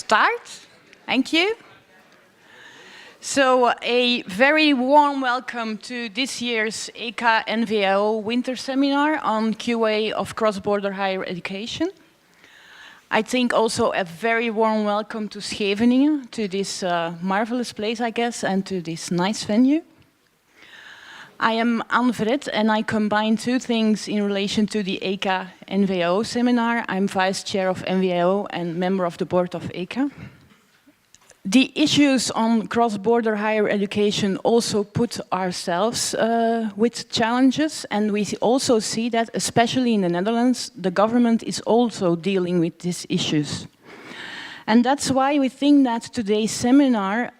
start. Thank you. So a very warm welcome to this year's ECA NVAO Winter Seminar on QA of cross-border higher education. I think also a very warm welcome to Scheveningen, to this marvelous place, I guess, and to this nice venue. I am Anne-Fred, and I combine two things in relation to the ECA NVAO seminar. I'm vice chair of NVAO and member of the board of ECA. The issues on cross-border higher education also put ourselves with challenges, and we also see that, especially in the Netherlands, the government is also dealing with these issues. And that's why we think that today's seminar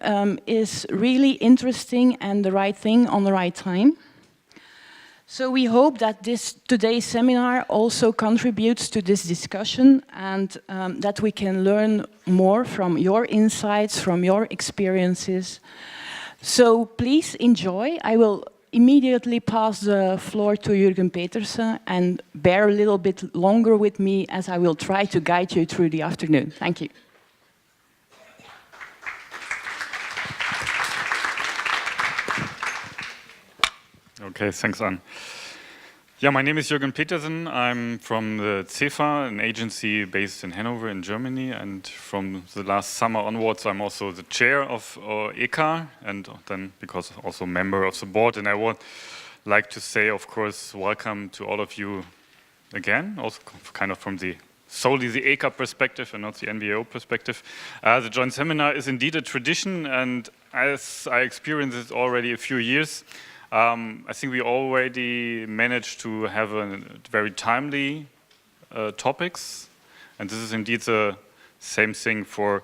is really interesting and the right thing on the right time. So we hope that today's seminar also contributes to this discussion and that we can learn more from your insights, from your experiences. So please enjoy. I will immediately pass the floor to Jürgen Petersen and bear a little bit longer with me as I will try to guide you through the afternoon. Thank you. Okay, thanks, Anne. Yeah, my name is Jürgen Petersen. I'm from the CEFA, an agency based in Hanover in Germany, and from the last summer onwards, I'm also the chair of ECA, and then because also member of the board. And I would like to say, of course, welcome to all of you again, also kind of from solely the ECA perspective and not the NVAO perspective. The joint seminar is indeed a tradition, and as I experienced it already a few years, I think we already managed to have a very timely topics, and this is indeed the same thing for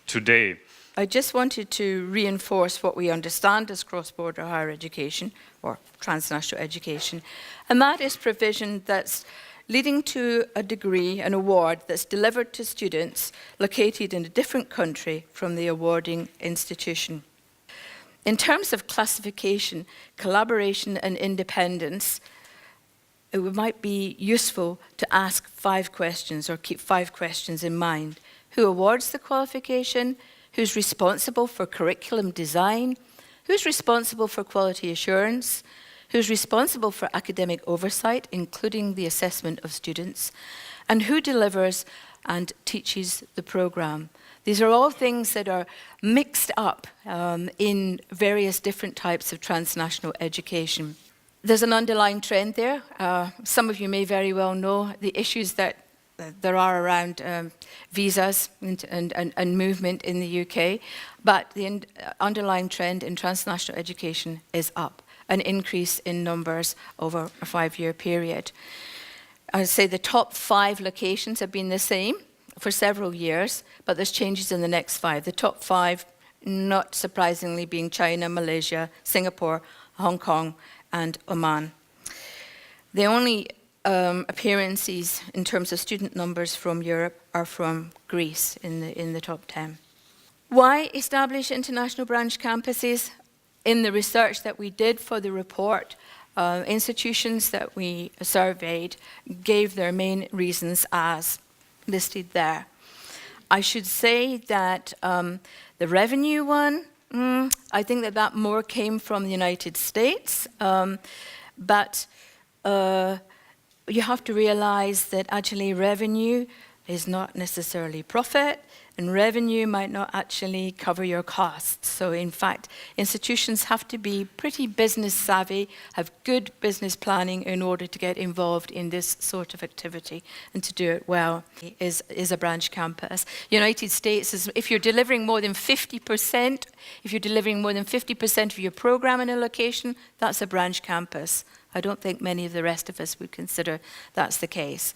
today. I just wanted to reinforce what we understand as cross-border higher education or transnational education, and that is provision that's leading to a degree, an award that's delivered to students located in a different country from the awarding institution. In terms of classification, collaboration and independence, it might be useful to ask 5 questions or keep 5 questions in mind. Who awards the qualification? Who's responsible for curriculum design? Who's responsible for quality assurance? Who's responsible for academic oversight, including the assessment of students? And who delivers and teaches the program? These are all things that are mixed up in various different types of transnational education. There's an underlying trend there. Some of you may very well know the issues that there are around visas and movement in the UK, but the underlying trend in transnational education is up, an increase in numbers over a 5-year period. I'd say the top 5 locations have been the same for several years, but there's changes in the next 5. The top 5, not surprisingly, being China, Malaysia, Singapore, Hong Kong, and Oman. The only appearances in terms of student numbers from Europe are from Greece in the top 10. Why establish international branch campuses? In the research that we did for the report, institutions that we surveyed gave their main reasons as listed there. I should say that the revenue one, I think that more came from the United States, but you have to realize that actually revenue is not necessarily profit, and revenue might not actually cover your costs. So in fact, institutions have to be pretty business savvy, have good business planning in order to get involved in this sort of activity and to do it well is a branch campus. United States is, if you're delivering more than 50%, of your program in a location, that's a branch campus. I don't think many of the rest of us would consider that's the case.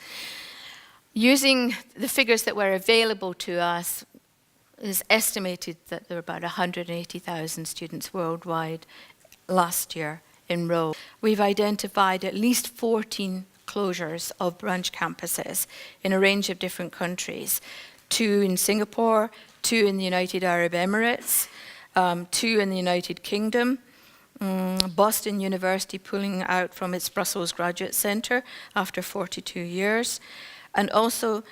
Using the figures that were available to us, it is estimated that there were about 180,000 students worldwide last year enrolled. We've identified at least 14 closures of branch campuses in a range of different countries. 2 in Singapore, 2 in the United Arab Emirates, 2 in the United Kingdom, Boston University pulling out from its Brussels Graduate Centre after 42 years, and also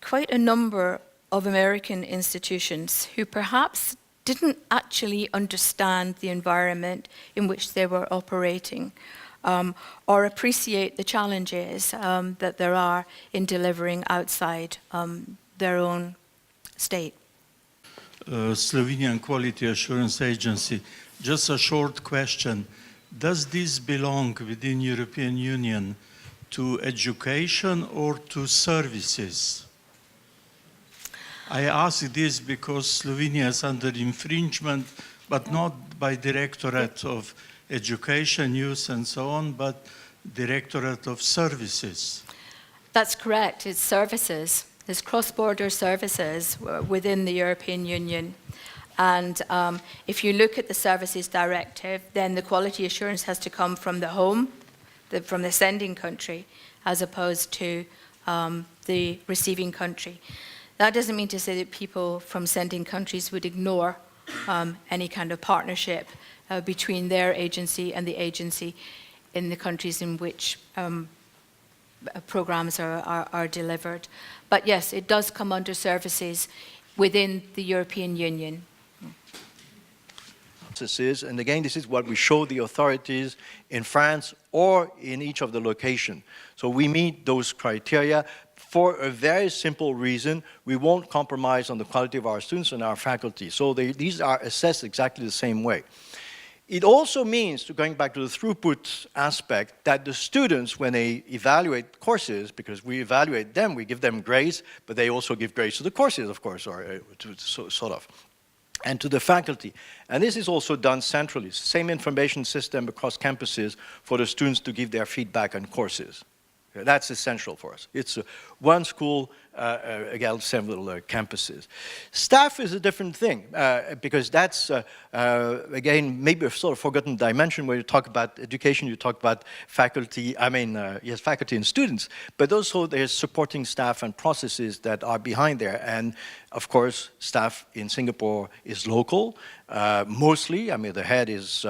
quite a number of American institutions who perhaps didn't actually understand the environment in which they were operating, or appreciate the challenges that there are in delivering outside their own state. Slovenian Quality Assurance Agency. Just a short question. Does this belong within European Union to education or to services? I ask this because Slovenia is under infringement, but not by Directorate of Education, Youth and so on, but Directorate of Services. That's correct, it's services. There's cross-border services within the European Union. And if you look at the Services Directive, then the quality assurance has to come from the home, from the sending country, as opposed to the receiving country. That doesn't mean to say that people from sending countries would ignore any kind of partnership between their agency and the agency in the countries in which programs are delivered. But yes, it does come under services within the European Union. And again, this is what we show the authorities in France or in each of the locations. So we meet those criteria for a very simple reason. We won't compromise on the quality of our students and our faculty. So these are assessed exactly the same way. It also means, going back to the throughput aspect, that the students, when they evaluate courses, because we evaluate them, we give them grades, but they also give grades to the courses, of course, or sort of, and to the faculty. And this is also done centrally. It's the same information system across campuses for the students to give their feedback on courses. That's essential for us. It's one school, again, several campuses. Staff is a different thing, because that's, again, maybe a sort of forgotten dimension where you talk about education, you talk about faculty, yes, faculty and students, but also there's supporting staff and processes that are behind there. And of course, staff in Singapore is local, mostly. The head is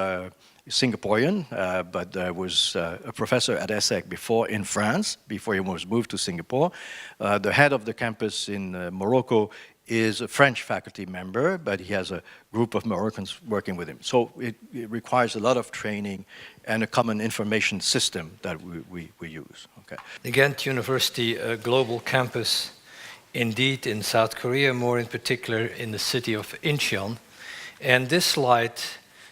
Singaporean, but was a professor at ECA before in France, before he was moved to Singapore. The head of the campus in Morocco is a French faculty member, but he has a group of Moroccans working with him. So it requires a lot of training and a common information system that we use. Okay. The Ghent University Global Campus, indeed in South Korea, more in particular in the city of Incheon. And this slide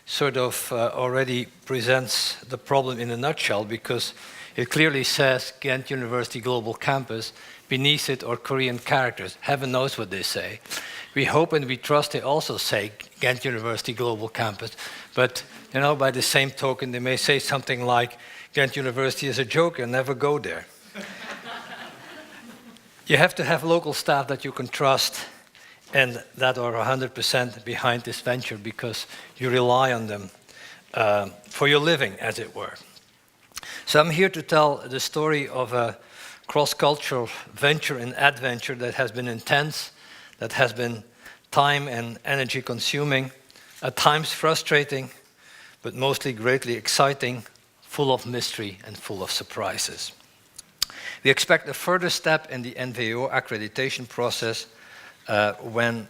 sort of already presents the problem in a nutshell, because it clearly says Ghent University Global Campus. Beneath it are Korean characters. Heaven knows what they say. We hope and we trust they also say Ghent University Global Campus. But, you know, by the same token, they may say something like, Ghent University is a joke, and never go there. You have to have local staff that you can trust and that are 100% behind this venture, because you rely on them for your living, as it were. So I'm here to tell the story of a cross-cultural venture and adventure that has been intense, that has been time and energy consuming, at times frustrating, but mostly greatly exciting, full of mystery and full of surprises. We expect a further step in the NVAO accreditation process when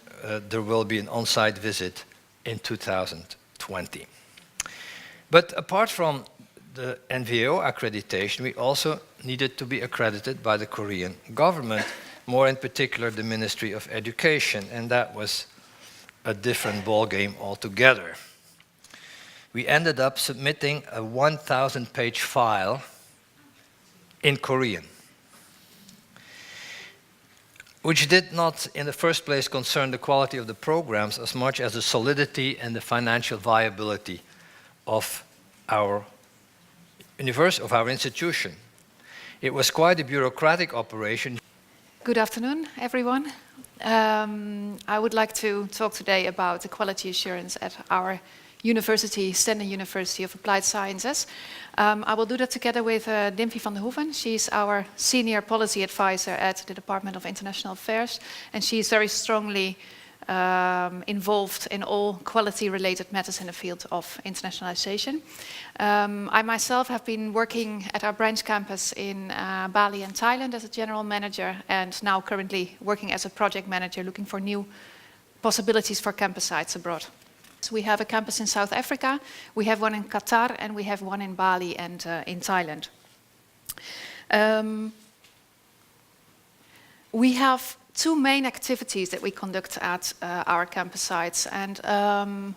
there will be an on-site visit in 2020. But apart from the NVAO accreditation, we also needed to be accredited by the Korean government, more in particular the Ministry of Education, and that was a different ballgame altogether. We ended up submitting a 1,000-page file in Korean, which did not, in the first place, concern the quality of the programs as much as the solidity and the financial viability of our institution. It was quite a bureaucratic operation. Good afternoon, everyone. I would like to talk today about the quality assurance at our university, Stenday University of Applied Sciences. I will do that together with Dimphy van der Hoeven. She's our senior policy advisor at the Department of International Affairs, and she's very strongly involved in all quality-related matters in the field of internationalization. I myself have been working at our branch campus in Bali and Thailand as a general manager, and now currently working as a project manager looking for new possibilities for campus sites abroad. So we have a campus in South Africa, we have one in Qatar, and we have one in Bali and in Thailand. We have two main activities that we conduct at our campus sites. And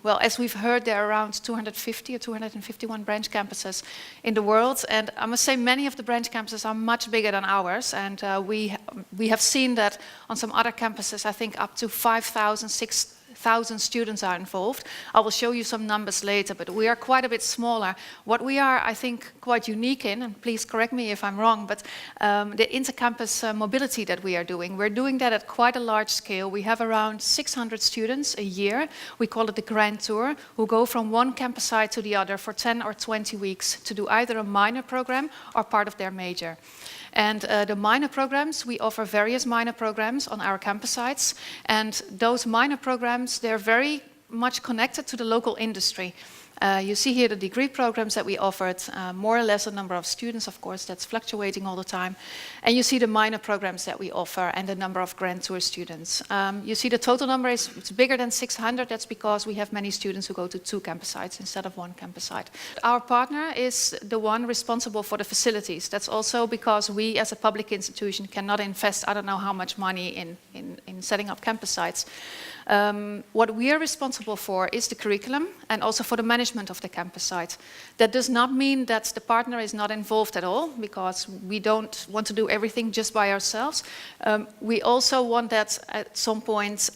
well, as we've heard, there are around 250 or 251 branch campuses in the world. And I must say many of the branch campuses are much bigger than ours. And we have seen that on some other campuses, I think up to 5,000, 6,000 students are involved. I will show you some numbers later, but we are quite a bit smaller. What we are, I think, quite unique in, and please correct me if I'm wrong, but the intercampus mobility that we are doing, we're doing that at quite a large scale. We have around 600 students a year. We call it the Grand Tour, who go from one campus site to the other for 10 or 20 weeks to do either a minor program or part of their major. And the minor programs, we offer various minor programs on our campus sites. And those minor programs, they're very much connected to the local industry. You see here the degree programs that we offered, more or less a number of students, of course, that's fluctuating all the time. And you see the minor programs that we offer and the number of Grand Tour students. You see the total number is it's bigger than 600. That's because we have many students who go to 2 campus sites instead of 1 campus site. Our partner is the one responsible for the facilities. That's also because we, as a public institution, cannot invest, I don't know how much money in setting up campus sites. What we are responsible for is the curriculum and also for the management of the campus site. That does not mean that the partner is not involved at all, because we don't want to do everything just by ourselves. We also want that at some point,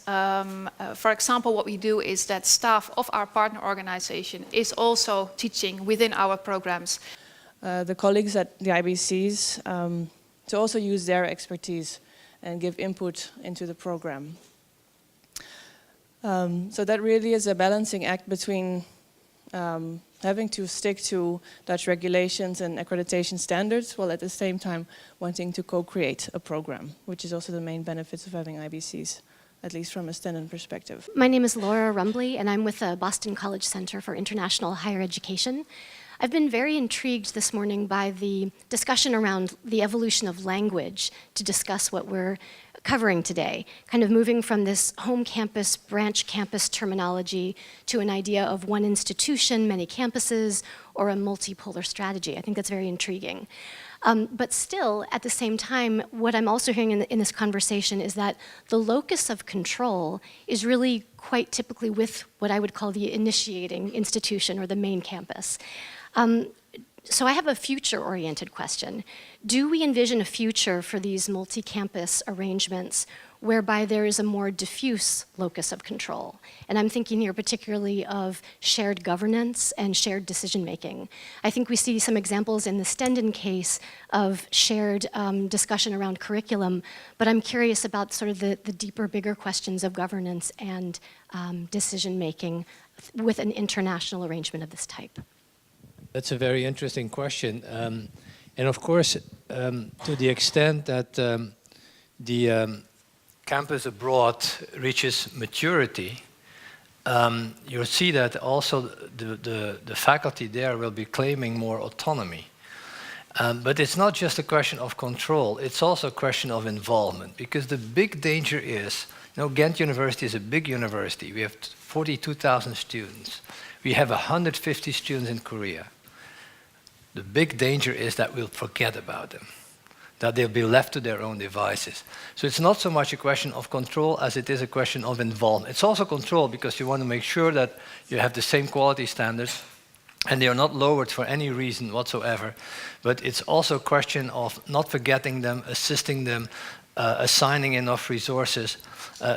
for example, what we do is that staff of our partner organization is also teaching within our programs. The colleagues at the IBCs to also use their expertise and give input into the program. So that really is a balancing act between having to stick to Dutch regulations and accreditation standards, while at the same time wanting to co-create a program, which is also the main benefits of having IBCs, at least from a Stennon perspective. My name is Laura Rumbly, and I'm with the Boston College Center for International Higher Education. I've been very intrigued this morning by the discussion around the evolution of language to discuss what we're covering today, kind of moving from this home campus, branch campus terminology to an idea of one institution, many campuses, or a multipolar strategy. I think that's very intriguing. But still, at the same time, what I'm also hearing in this conversation is that the locus of control is really quite typically with what I would call the initiating institution or the main campus. So I have a future-oriented question. Do we envision a future for these multi-campus arrangements whereby there is a more diffuse locus of control? And I'm thinking here particularly of shared governance and shared decision-making. I think we see some examples in the Stendon case of shared discussion around curriculum, but I'm curious about sort of the deeper, bigger questions of governance and decision-making with an international arrangement of this type. That's a very interesting question. And of course, to the extent that the campus abroad reaches maturity, you'll see that also the faculty there will be claiming more autonomy. But it's not just a question of control, it's also a question of involvement, because the big danger is, you know, Ghent University is a big university. We have 42,000 students. We have 150 students in Korea. The big danger is that we'll forget about them, that they'll be left to their own devices. So it's not so much a question of control as it is a question of involvement. It's also control because you want to make sure that you have the same quality standards and they are not lowered for any reason whatsoever. But it's also a question of not forgetting them, assisting them, assigning enough resources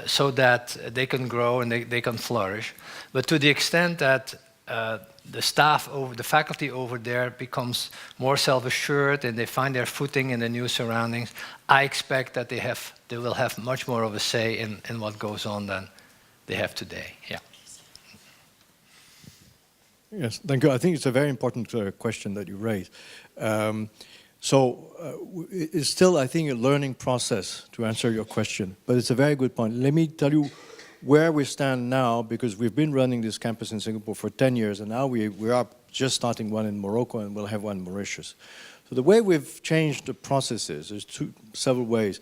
so that they can grow and they can flourish. But to the extent that the faculty over there becomes more self-assured and they find their footing in the new surroundings, I expect that they will have much more of a say in what goes on than they have today. Yeah. Yes, thank you. I think it's a very important question that you raised. It's still, I think, a learning process to answer your question, but it's a very good point. Let me tell you where we stand now, because we've been running this campus in Singapore for 10 years, and now we are just starting one in Morocco, and we'll have one in Mauritius. So the way we've changed the processes is several ways.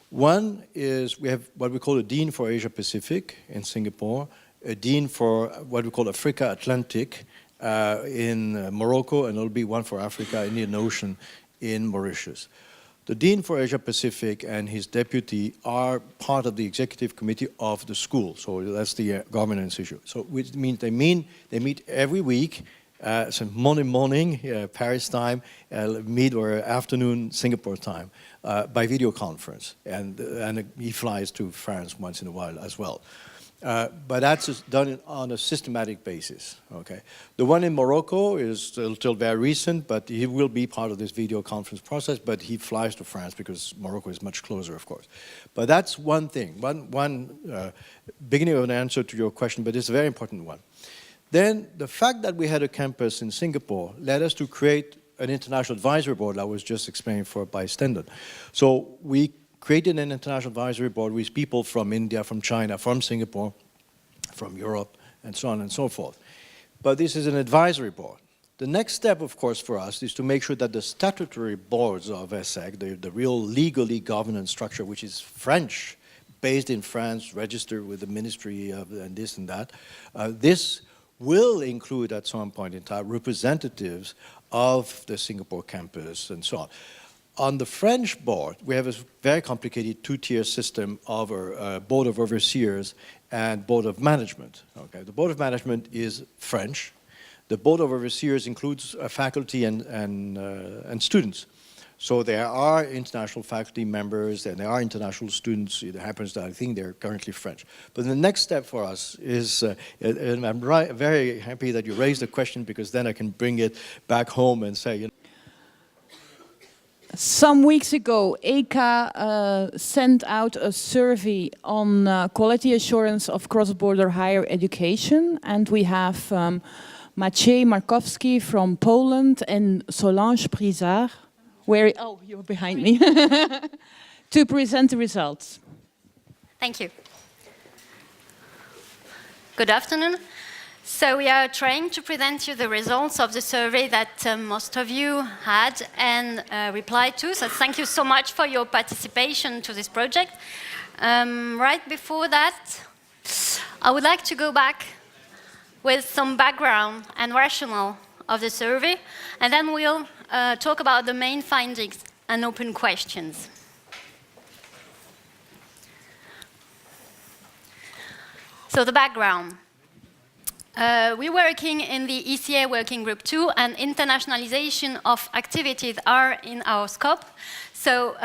One is we have what we call a Dean for Asia Pacific in Singapore, a Dean for what we call Africa Atlantic in Morocco, and there'll be one for Africa, Indian Ocean in Mauritius. The Dean for Asia Pacific and his deputy are part of the executive committee of the school, so that's the governance issue. So which means they meet every week, so Monday morning, Paris time, mid or afternoon Singapore time, by video conference, and he flies to France once in a while as well. But that's done on a systematic basis, okay? The one in Morocco is still very recent, but he will be part of this video conference process, but he flies to France because Morocco is much closer, of course. But that's one thing, one beginning of an answer to your question, but it's a very important one. Then the fact that we had a campus in Singapore led us to create an international advisory board that was just explained by Stendon. So we created an international advisory board with people from India, from China, from Singapore, from Europe, and so on and so forth. But this is an advisory board. The next step, of course, for us is to make sure that the statutory boards of ESSEC, the real legally governance structure, which is French, based in France, registered with the Ministry of and this and that, this will include at some point in time representatives of the Singapore campus and so on. On the French board, we have a very complicated two-tier system of a board of overseers and board of management. Okay, the board of management is French. The board of overseers includes faculty and students. So there are international faculty members and there are international students. It happens that I think they're currently French. But the next step for us is, and I'm very happy that you raised the question because then I can bring it back home and say, you know, some weeks ago, ECA sent out a survey on quality assurance of cross-border higher education, and we have Maciej Markowski from Poland and Solange Prizard, oh, you're behind me, to present the results. Thank you. Good afternoon. So we are trying to present you the results of the survey that most of you had and replied to. So thank you so much for your participation to this project. Right before that, I would like to go back with some background and rationale of the survey, and then we'll talk about the main findings and open questions. So the background. We're working in the ECA Working Group 2, and internationalization of activities are in our scope. So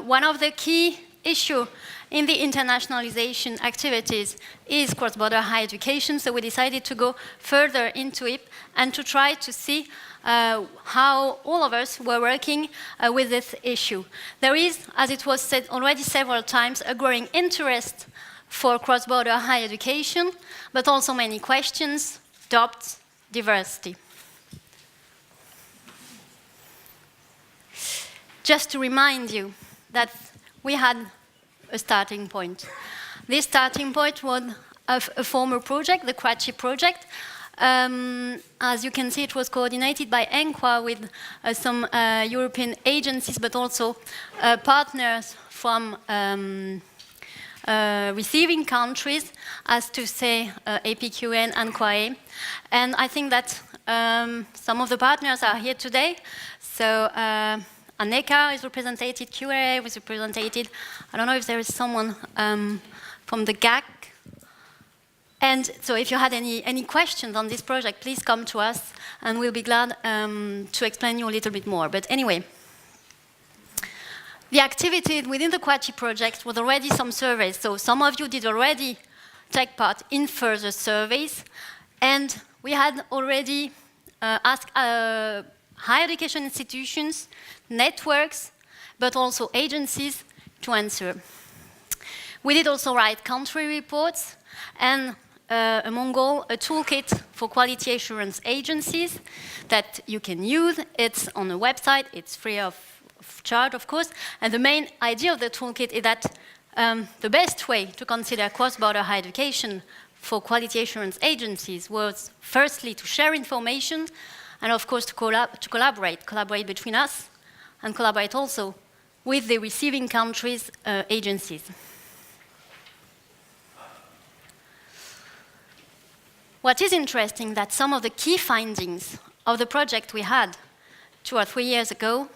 one of the key issues in the internationalization activities is cross-border higher education, so we decided to go further into it and to try to see how all of us were working with this issue. There is, as it was said already several times, a growing interest for cross-border higher education, but also many questions, doubts, diversity. Just to remind you that we had a starting point. This starting point was a former project, the Kwachi project. As you can see, it was coordinated by NVAO with some European agencies, but also partners from receiving countries, as to say APQN and QAE. And I think that some of the partners are here today. So ANECA is represented, QAE is represented. I don't know if there is someone from the GAC. And so if you had any questions on this project, please come to us and we'll be glad to explain you a little bit more. But anyway, the activity within the Kwachi project was already some surveys. So some of you did already take part in further surveys. And we had already asked higher education institutions, networks, but also agencies to answer. We did also write country reports and among all, a toolkit for quality assurance agencies that you can use. It's on the website, it's free of charge, of course. And the main idea of the toolkit is that The best way to consider cross-border higher education for quality assurance agencies was firstly to share information and of course to collaborate between us and collaborate also with the receiving countries' agencies. What is interesting that some of the key findings of the project we had 2 or 3 years ago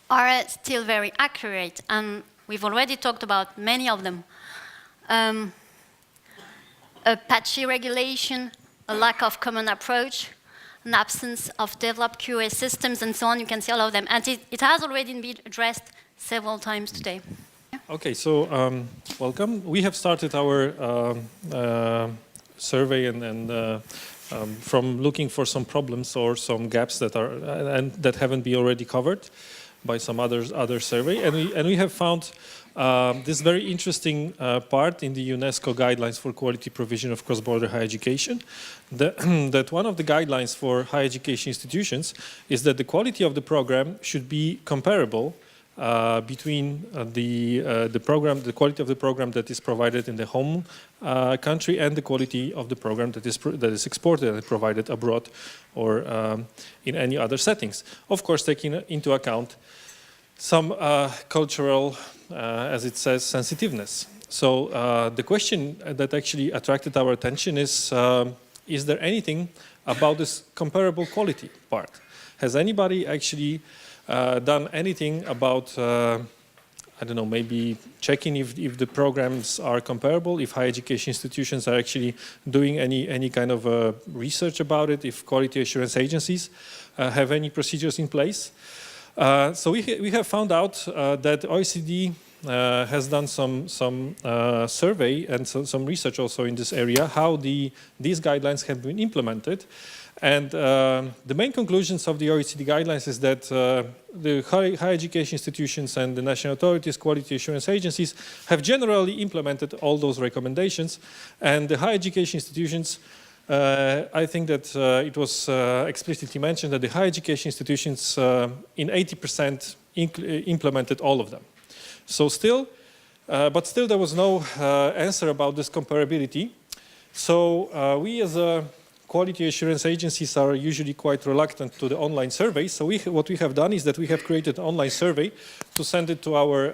are still very accurate, and we've already talked about many of them. A patchy regulation, a lack of common approach, an absence of developed QA systems, and so on. You can see all of them. And it has already been addressed several times today. Okay, so welcome. We have started our survey and from looking for some problems or some gaps that are and that haven't been already covered by some other survey, and we have found this very interesting part in the UNESCO guidelines for quality provision of cross-border higher education, that one of the guidelines for higher education institutions is that the quality of the program should be comparable between the quality of the program that is provided in the home country and the quality of the program that is exported and provided abroad or in any other settings. Of course, taking into account some cultural, as it says, sensitiveness. So the question that actually attracted our attention is there anything about this comparable quality part? Has anybody actually done anything about, I don't know, maybe checking if the programs are comparable, if higher education institutions are actually doing any kind of research about it, if quality assurance agencies have any procedures in place? So we have found out that OECD has done some survey and some research also in this area, how these guidelines have been implemented. And the main conclusions of the OECD guidelines is that the higher education institutions and the national authorities, quality assurance agencies, have generally implemented all those recommendations. And the higher education institutions, I think that it was explicitly mentioned that the higher education institutions in 80% implemented all of them. So but still there was no answer about this comparability. So we as a quality assurance agencies are usually quite reluctant to the online surveys. So what we have done is that we have created an online survey to send it to our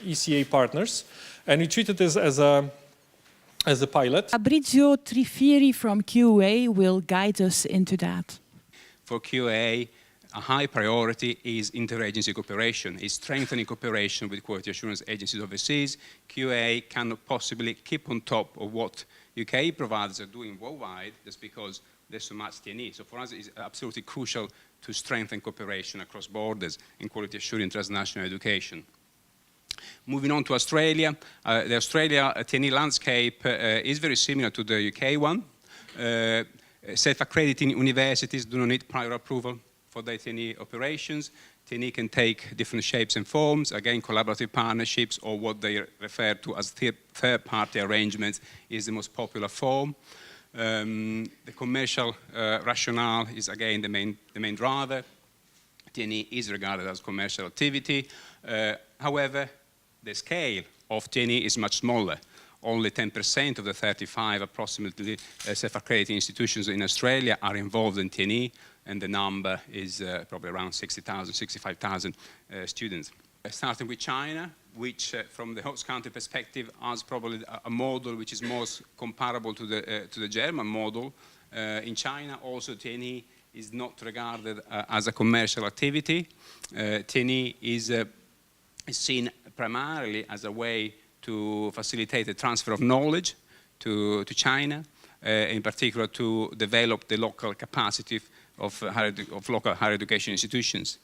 ECA partners. And we treat it as a pilot. Fabrizio Trifiri from QA will guide us into that. For QA, a high priority is interagency cooperation, is strengthening cooperation with quality assurance agencies overseas. QA cannot possibly keep on top of what UK providers are doing worldwide just because there's so much TNE. So for us, it's absolutely crucial to strengthen cooperation across borders in quality assurance transnational education. Moving on to Australia, the Australia TNE landscape is very similar to the UK one. Self-accrediting universities do not need prior approval for their TNE operations. TNE can take different shapes and forms, again, collaborative partnerships or what they refer to as third-party arrangements is the most popular form. The commercial rationale is, again, the main driver. TNE is regarded as commercial activity. However, the scale of TNE is much smaller. Only 10% of the 35 approximately self-accrediting institutions in Australia are involved in TNE, and the number is probably around 60,000, 65,000 students. Starting with China, which from the host country perspective has probably a model which is most comparable to the German model. In China also TNE is not regarded as a commercial activity. TNE is seen primarily as a way to facilitate the transfer of knowledge to China, in particular to develop the local capacity of local higher education institutions.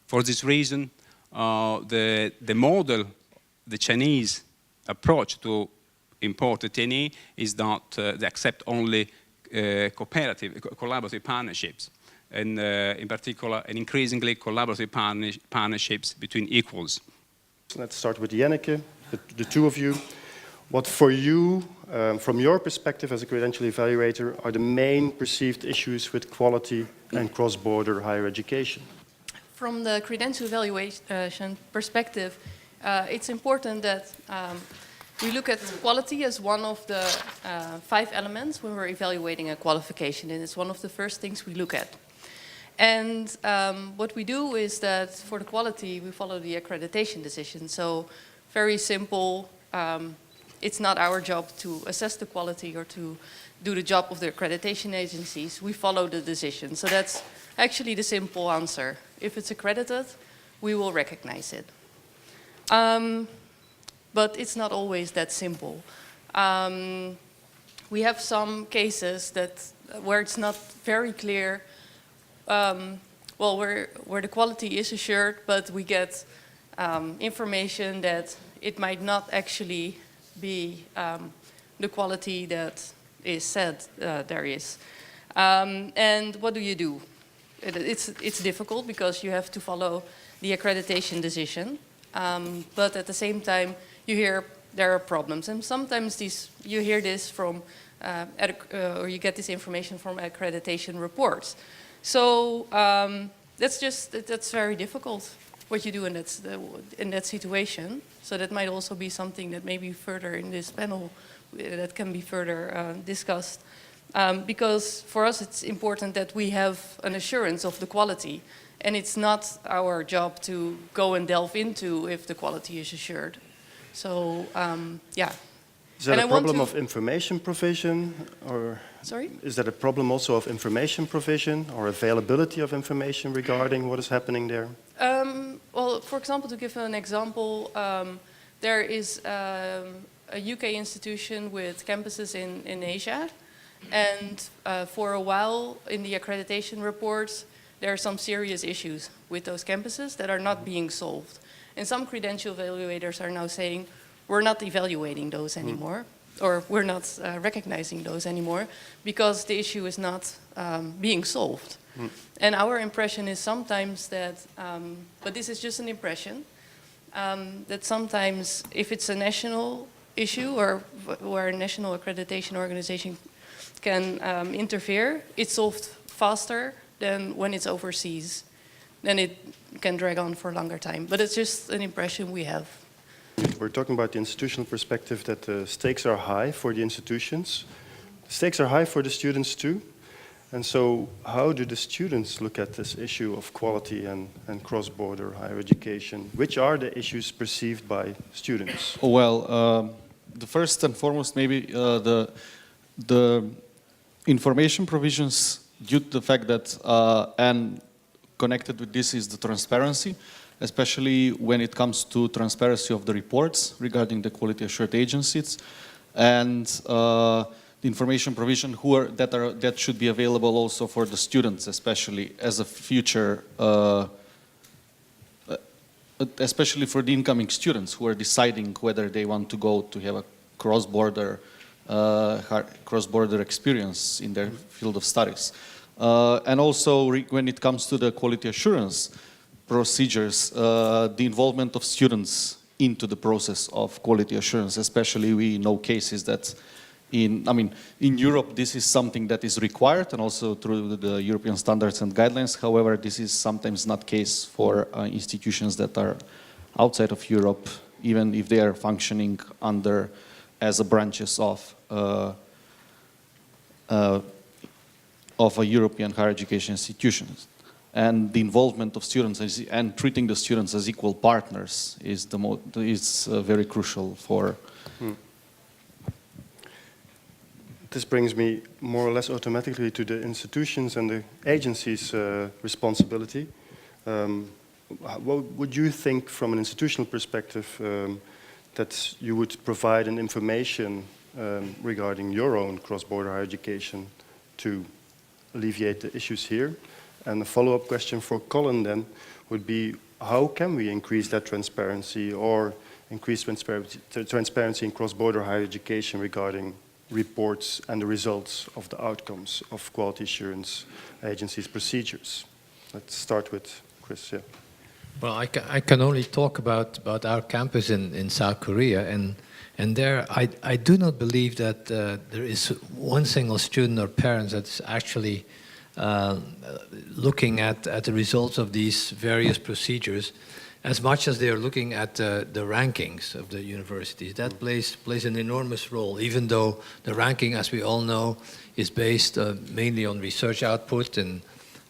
For this reason, the model, the Chinese approach to import the TNE is that they accept only collaborative partnerships, and in particular, and increasingly collaborative partnerships between equals. Let's start with Janneke, the two of you. What for you, from your perspective as a credential evaluator, are the main perceived issues with quality and cross-border higher education? From the credential evaluation perspective, it's important that we look at quality as one of the 5 elements when we're evaluating a qualification, and it's one of the first things we look at. And what we do is that for the quality, we follow the accreditation decision. So very simple, it's not our job to assess the quality or to do the job of the accreditation agencies. We follow the decision. So that's actually the simple answer. If it's accredited, we will recognize it. But it's not always that simple. We have some cases where it's not very clear, where the quality is assured, but we get information that it might not actually be the quality that is said there is. And what do? It's difficult because you have to follow the accreditation decision, but at the same time you hear there are problems, and sometimes you hear this from or you get this information from accreditation reports. So that's very difficult what you do in that situation. So that might also be something that maybe further in this panel that can be further discussed. Because for us it's important that we have an assurance of the quality, and it's not our job to go and delve into if the quality is assured. So yeah. Is that a problem of information provision, or sorry? Is that a problem also of information provision or availability of information regarding what is happening there? Well, for example, to give an example, there is a UK institution with campuses in Asia, and for a while in the accreditation reports, there are some serious issues with those campuses that are not being solved. And some credential evaluators are now saying, we're not evaluating those anymore, or we're not recognizing those anymore, because the issue is not being solved. And our impression is sometimes that, but this is just an impression, that sometimes if it's a national issue or where a national accreditation organization can interfere, it's solved faster than when it's overseas. Then it can drag on for a longer time. But it's just an impression we have. We're talking about the institutional perspective, that the stakes are high for the institutions. The stakes are high for the students too. And so how do the students look at this issue of quality and cross-border higher education? Which are the issues perceived by students? Well, the first and foremost, maybe the information provisions, due to the fact that, and connected with this is the transparency, especially when it comes to transparency of the reports regarding the quality assured agencies, and the information provision that should be available also for the students, especially as a future, especially for the incoming students who are deciding whether they want to go to have a cross-border experience in their field of studies. And also when it comes to the quality assurance procedures, the involvement of students into the process of quality assurance, especially we know cases that in Europe this is something that is required, and also through the European standards and guidelines. However, this is sometimes not case for institutions that are outside of Europe, even if they are functioning as a branches of a European higher education institutions. And the involvement of students and treating the students as equal partners is very crucial for. This brings me more or less automatically to the institutions and the agencies' responsibility. What would you think from an institutional perspective that you would provide an information regarding your own cross-border higher education to alleviate the issues here? And the follow-up question for Colin then would be, how can we increase that transparency or increase transparency in cross-border higher education regarding reports and the results of the outcomes of quality assurance agencies' procedures? Let's start with Chris. Yeah. Well, I can only talk about our campus in South Korea, and there I do not believe that there is one single student or parent that's actually looking at the results of these various procedures as much as they are looking at the rankings of the universities. That plays an enormous role, even though the ranking, as we all know, is based mainly on research output, and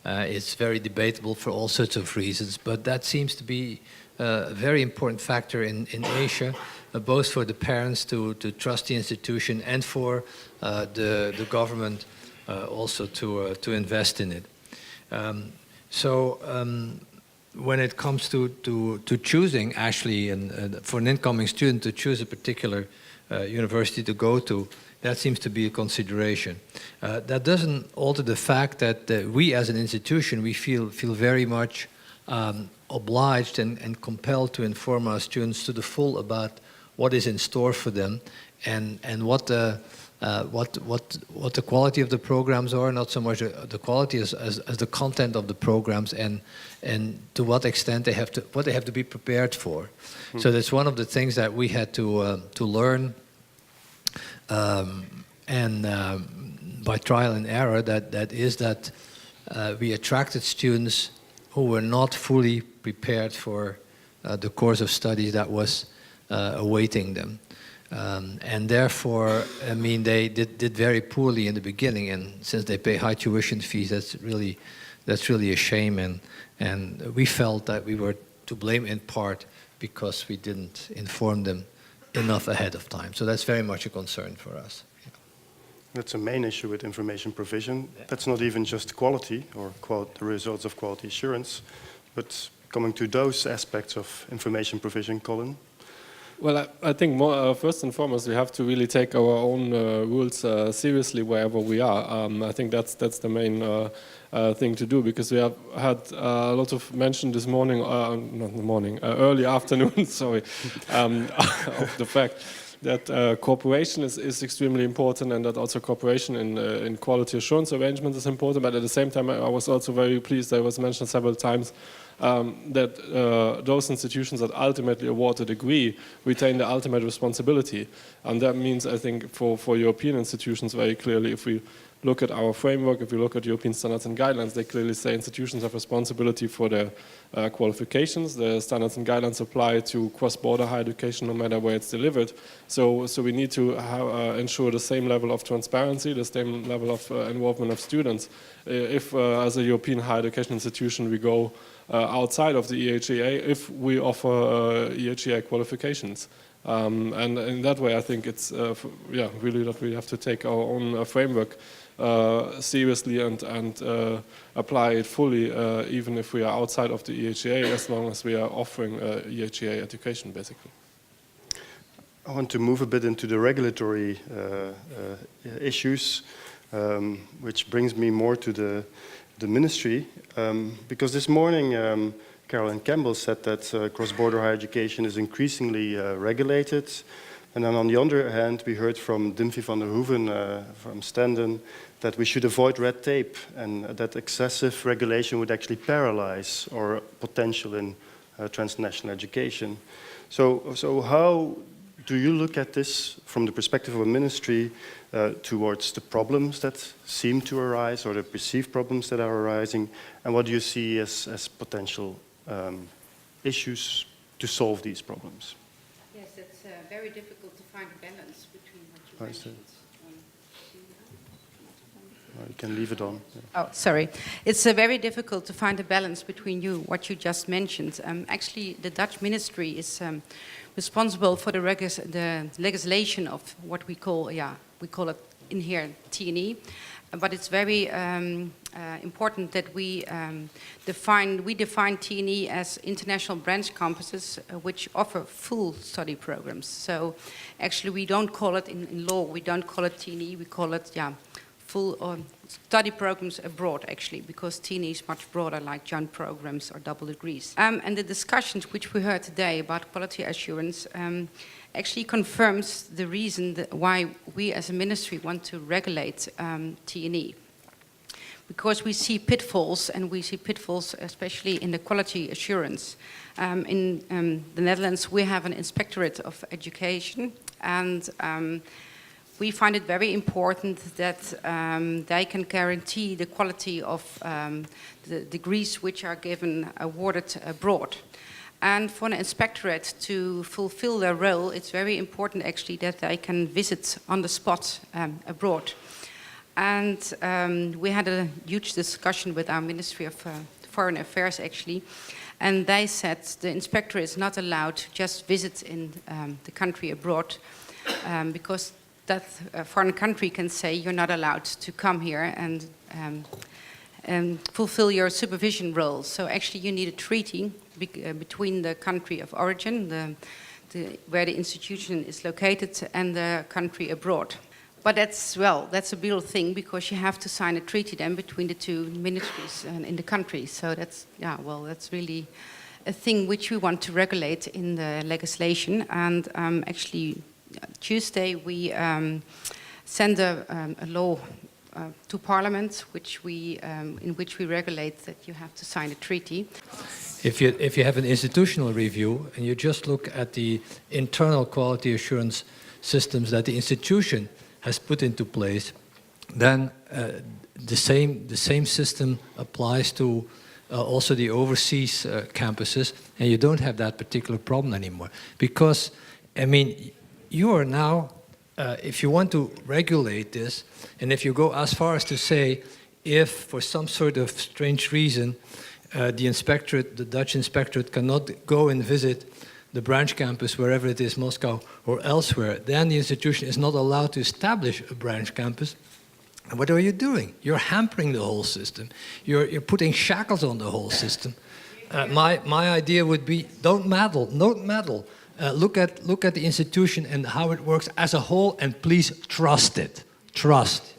it's very debatable for all sorts of reasons. But that seems to be a very important factor in Asia, both for the parents to trust the institution and for the government also to invest in it. When it comes to choosing, actually, for an incoming student to choose a particular university to go to, that seems to be a consideration. That doesn't alter the fact that we as an institution, we feel very much obliged and compelled to inform our students to the full about what is in store for them and what the quality of the programs are, not so much the quality as the content of the programs and to what extent what they have to be prepared for. So that's one of the things that we had to learn by trial and error, that we attracted students who were not fully prepared for the course of studies that was awaiting them. And therefore, I mean, they did very poorly in the beginning, and since they pay high tuition fees, that's really a shame, and we felt that we were to blame in part because we didn't inform them enough ahead of time. So that's very much a concern for us. That's a main issue with information provision. That's not even just quality or the results of quality assurance, but coming to those aspects of information provision, Colin. Well, I think first and foremost, we have to really take our own rules seriously wherever we are. I think that's the main thing to do, because we have had a lot of mention this morning, not the morning, early afternoon, sorry, of the fact that cooperation is extremely important, and that also cooperation in quality assurance arrangements is important. But at the same time, I was also very pleased, I was mentioned several times, that those institutions that ultimately award a degree retain the ultimate responsibility. And that means, I think, for European institutions very clearly, if we look at our framework, if we look at European standards and guidelines, they clearly say institutions have responsibility for their qualifications. The standards and guidelines apply to cross-border higher education no matter where it's delivered. So we need to ensure the same level of transparency, the same level of involvement of students. If as a European higher education institution we go outside of the EHEA, if we offer EHEA qualifications. And in that way, I think it's really that we have to take our own framework seriously and apply it fully, even if we are outside of the EHEA, as long as we are offering EHEA education, basically. I want to move a bit into the regulatory issues, which brings me more to the ministry, because this morning Carolyn Campbell said that cross-border higher education is increasingly regulated. And then on the other hand, we heard from Dimfie van der Hoeven from Stenden that we should avoid red tape, and that excessive regulation would actually paralyze our potential in transnational education. So how do you look at this from the perspective of a ministry towards the problems that seem to arise, or the perceived problems that are arising, and what do you see as potential issues to solve these problems? Yes, it's very difficult to find a balance between what you mentioned. You can leave it on. Yeah. Oh, sorry. It's very difficult to find a balance between what you just mentioned. Actually, the Dutch ministry is responsible for the legislation of what we call it in here T&E. But it's very important that we define T&E as international branch campuses which offer full study programs. So actually we don't call it in law, we don't call it T&E, we call it full study programs abroad, actually, because T&E is much broader, like joint programs or double degrees. And the discussions which we heard today about quality assurance actually confirms the reason why we as a ministry want to regulate T&E. Because we see pitfalls, and we see pitfalls especially in the quality assurance. In the Netherlands, we have an inspectorate of education, and we find it very important that they can guarantee the quality of the degrees which are awarded abroad. And for an inspectorate to fulfill their role, it's very important actually that they can visit on the spot abroad. And we had a huge discussion with our Ministry of Foreign Affairs actually, and they said the inspector is not allowed to just visit in the country abroad because that foreign country can say you're not allowed to come here and fulfill your supervision role. So actually you need a treaty between the country of origin, where the institution is located, and the country abroad. But that's a real thing, because you have to sign a treaty then between the two ministries in the country. So that's really a thing which we want to regulate in the legislation. And actually, Tuesday we send a law to Parliament, in which we regulate that you have to sign a treaty. If you have an institutional review and you just look at the internal quality assurance systems that the institution has put into place, then the same system applies to also the overseas campuses, and you don't have that particular problem anymore. Because, I mean, you are now, if you want to regulate this, and if you go as far as to say, if for some sort of strange reason the Dutch inspectorate cannot go and visit the branch campus, wherever it is, Moscow or elsewhere, then the institution is not allowed to establish a branch campus. And what are you doing? You're hampering the whole system. You're putting shackles on the whole system. My idea would be, don't meddle, don't meddle. Look at the institution and how it works as a whole, and please trust it. Trust.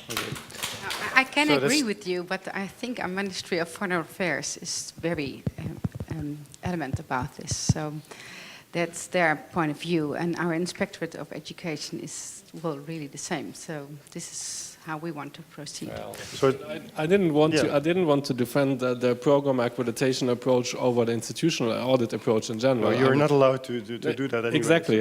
Okay. I can agree with you, but I think our Ministry of Foreign Affairs is very adamant about this. So that's their point of view, and our Inspectorate of Education is really the same. So this is how we want to proceed. Well, so I didn't want to defend the program accreditation approach over the institutional audit approach in general. No, you're not allowed to do that anyway. Exactly,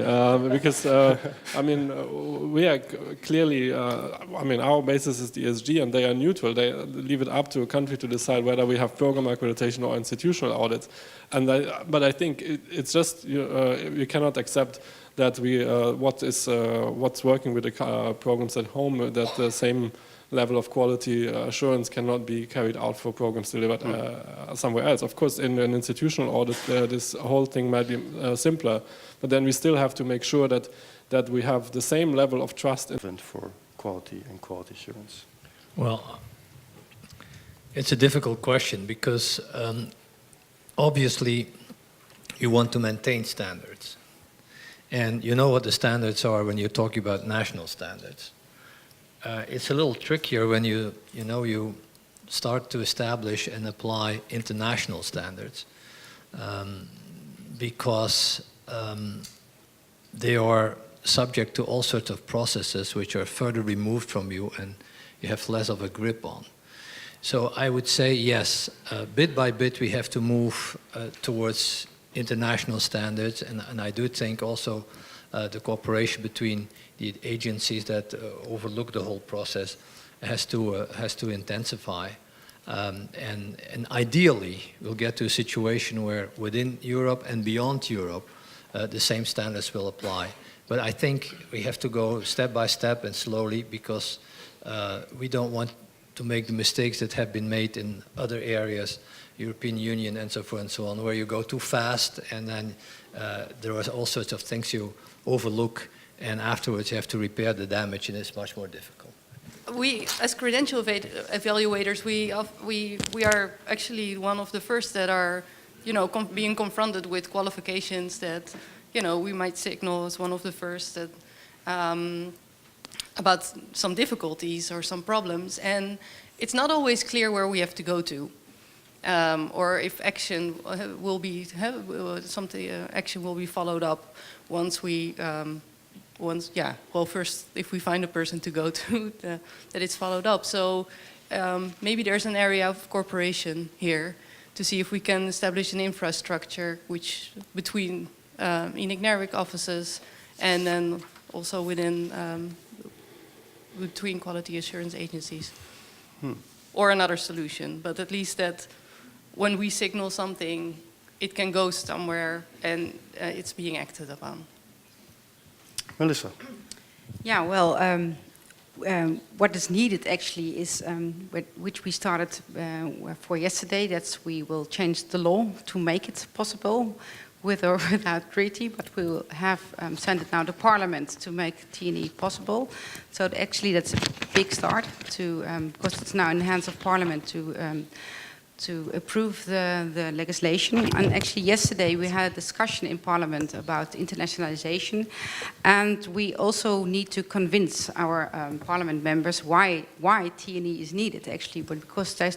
because I mean, we are clearly, I mean, our basis is the ESG, and they are neutral. They leave it up to a country to decide whether we have program accreditation or institutional audits. And but I think it's just you cannot accept that what's working with the programs at home, that the same level of quality assurance cannot be carried out for programs delivered somewhere else. Of course, in an institutional audit, this whole thing might be simpler, but then we still have to make sure that we have the same level of trust for quality and quality assurance. Well, it's a difficult question, because obviously you want to maintain standards. And you know what the standards are when you're talking about national standards. It's a little trickier when you start to establish and apply international standards, because they are subject to all sorts of processes which are further removed from you and you have less of a grip on. So I would say yes, bit by bit we have to move towards international standards, and I do think also the cooperation between the agencies that overlook the whole process has to intensify, and ideally we'll get to a situation where within Europe and beyond Europe the same standards will apply. But I think we have to go step by step and slowly, because we don't want to make the mistakes that have been made in other areas, European Union and so forth and so on, where you go too fast and then there are all sorts of things you overlook, and afterwards you have to repair the damage, and it's much more difficult. We, as credential evaluators, we are actually one of the first that are, being confronted with qualifications that, we might signal as one of the first that about some difficulties or some problems, and it's not always clear where we have to go to, or if action will be action will be followed up once we first if we find a person to go to that it's followed up. So maybe there's an area of cooperation here to see if we can establish an infrastructure which between ENIC-NERIC offices and then also within between quality assurance agencies. Or another solution, but at least that when we signal something, it can go somewhere and it's being acted upon. Melissa. Yeah, well, what is needed actually is, which we started for yesterday, that we will change the law to make it possible, with or without treaty, but we will have sent it now to Parliament to make TNE possible. So actually that's a big start, because it's now in the hands of Parliament to approve the legislation. And actually yesterday we had a discussion in Parliament about internationalization, and we also need to convince our Parliament members why TNE is needed actually, but because they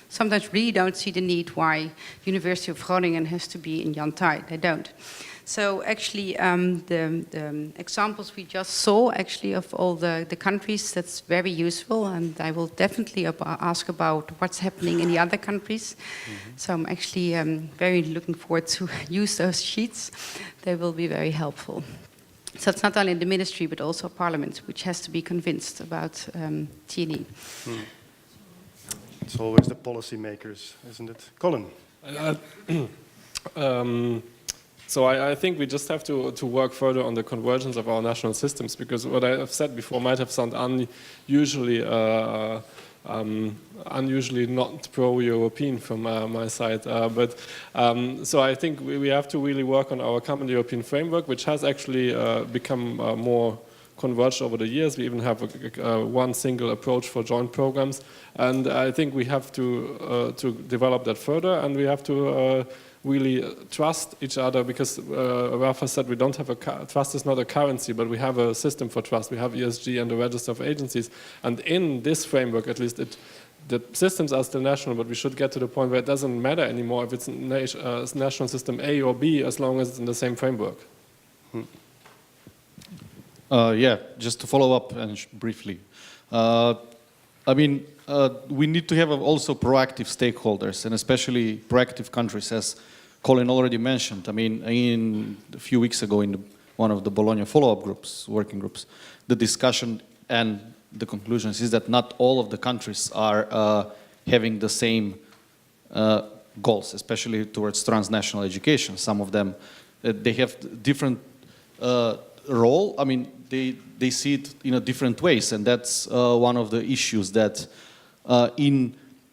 sometimes really don't see the need why University of Groningen has to be in Yantai. They don't. So actually the examples we just saw actually of all the countries, that's very useful, and I will definitely ask about what's happening in the other countries. So I'm actually very looking forward to use those sheets. They will be very helpful. So it's not only the ministry but also Parliament which has to be convinced about TNE. It's always the policymakers, isn't it? Colin. So I think we just have to work further on the convergence of our national systems, because what I have said before might have sounded unusually not pro-European from my side. So I think we have to really work on our common European framework, which has actually become more converged over the years. We even have one single approach for joint programs, and I think we have to develop that further, and we have to really trust each other, because Rafa said we don't have trust is not a currency, but we have a system for trust. We have ESG and the register of agencies, and in this framework at least the systems are still national, but we should get to the point where it doesn't matter anymore if it's national system A or B, as long as it's in the same framework. Yeah, just to follow up and briefly. I mean, we need to have also proactive stakeholders, and especially proactive countries, as Colin already mentioned. I mean, a few weeks ago in one of the Bologna follow-up groups, working groups, the discussion and the conclusions is that not all of the countries are having the same goals, especially towards transnational education. Some of them, they have different role. I mean, they see it in a different ways, and that's one of the issues that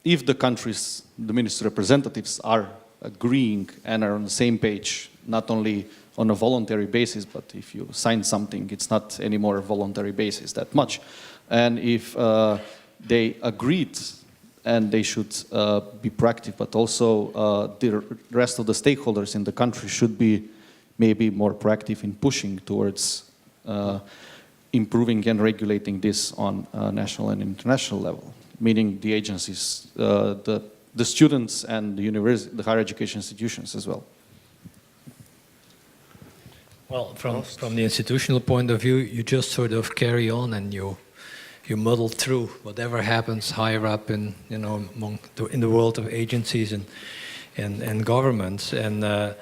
if the countries, the ministry representatives are agreeing and are on the same page, not only on a voluntary basis, but if you sign something, it's not anymore a voluntary basis that much. And if they agreed, and they should be proactive, but also the rest of the stakeholders in the country should be maybe more proactive in pushing towards improving and regulating this on a national and international level, meaning the agencies, the students and the higher education institutions as well. Well, from the institutional point of view, you just sort of carry on and you muddle through whatever happens higher up in in the world of agencies and governments. And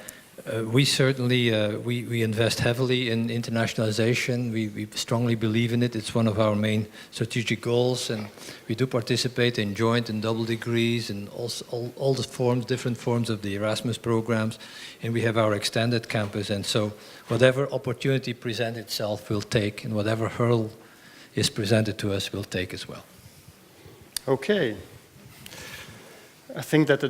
we certainly we invest heavily in internationalization. We strongly believe in it. It's one of our main strategic goals, and we do participate in joint and double degrees and all the forms, different forms of the Erasmus programs, and we have our extended campus. And so whatever opportunity presents itself, we'll take, and whatever hurdle is presented to us, we'll take as well. Okay. I think that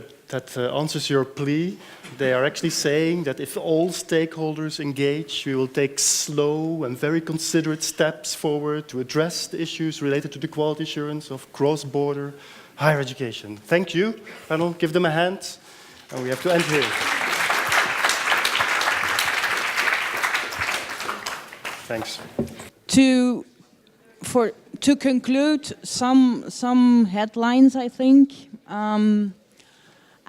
answers your plea. They are actually saying that if all stakeholders engage, we will take slow and very considerate steps forward to address the issues related to the quality assurance of cross-border higher education. Thank you, panel. Give them a hand. And we have to end here. Thanks. To conclude, some headlines, I think.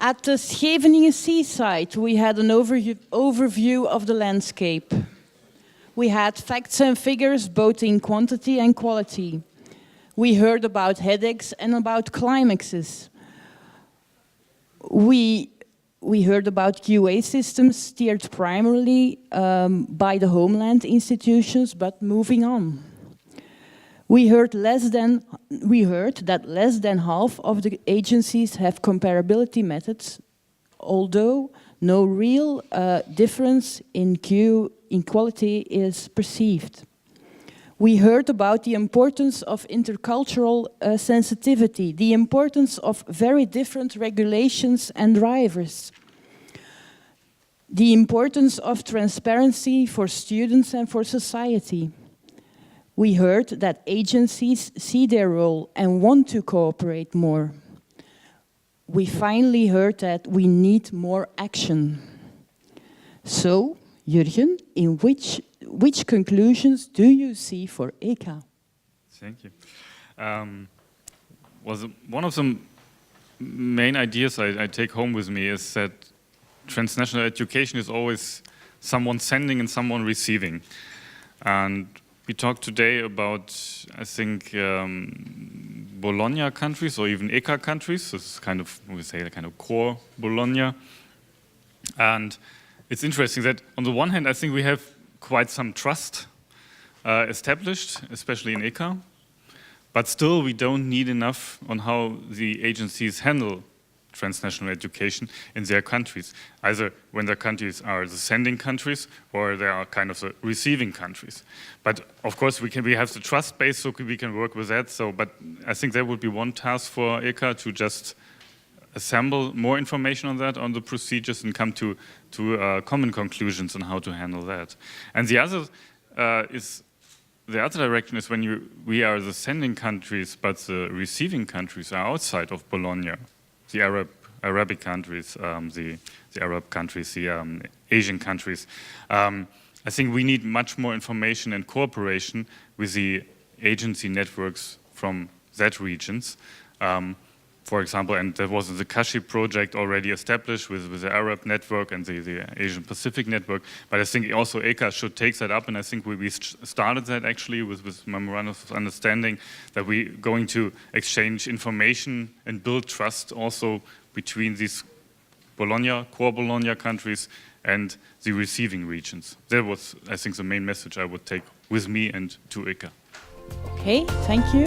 At the Scheveningen seaside, we had an overview of the landscape. We had facts and figures, both in quantity and quality. We heard about headaches and about climaxes. We heard about QA systems steered primarily by the homeland institutions, but moving on. We heard that less than half of the agencies have comparability methods, although no real difference in quality is perceived. We heard about the importance of intercultural sensitivity, the importance of very different regulations and drivers, the importance of transparency for students and for society. We heard that agencies see their role and want to cooperate more. We finally heard that we need more action. So, Jurgen, in which conclusions do you see for ECA? Thank you. One of the main ideas I take home with me is that transnational education is always someone sending and someone receiving. And we talked today about, I think, Bologna countries or even ECA countries. This is kind of, we say, a kind of core Bologna. And it's interesting that on the one hand, I think we have quite some trust established, especially in ECA. But still, we don't need enough on how the agencies handle transnational education in their countries, either when their countries are the sending countries or they are kind of the receiving countries. But of course, we have the trust base, so we can work with that. So, but I think that would be one task for ECA to just assemble more information on that, on the procedures, and come to common conclusions on how to handle that. And the other direction is when we are the sending countries, but the receiving countries are outside of Bologna. The Arabic countries, the Arab countries, the Asian countries. I think we need much more information and cooperation with the agency networks from that regions. For example, and there was the Kashi project already established with the Arab network and the Asian Pacific network. But I think also ECA should take that up, and I think we started that actually with memorandum of understanding that we're going to exchange information and build trust also between these core Bologna countries and the receiving regions. That was, I think, the main message I would take with me and to ECA. Okay, thank you.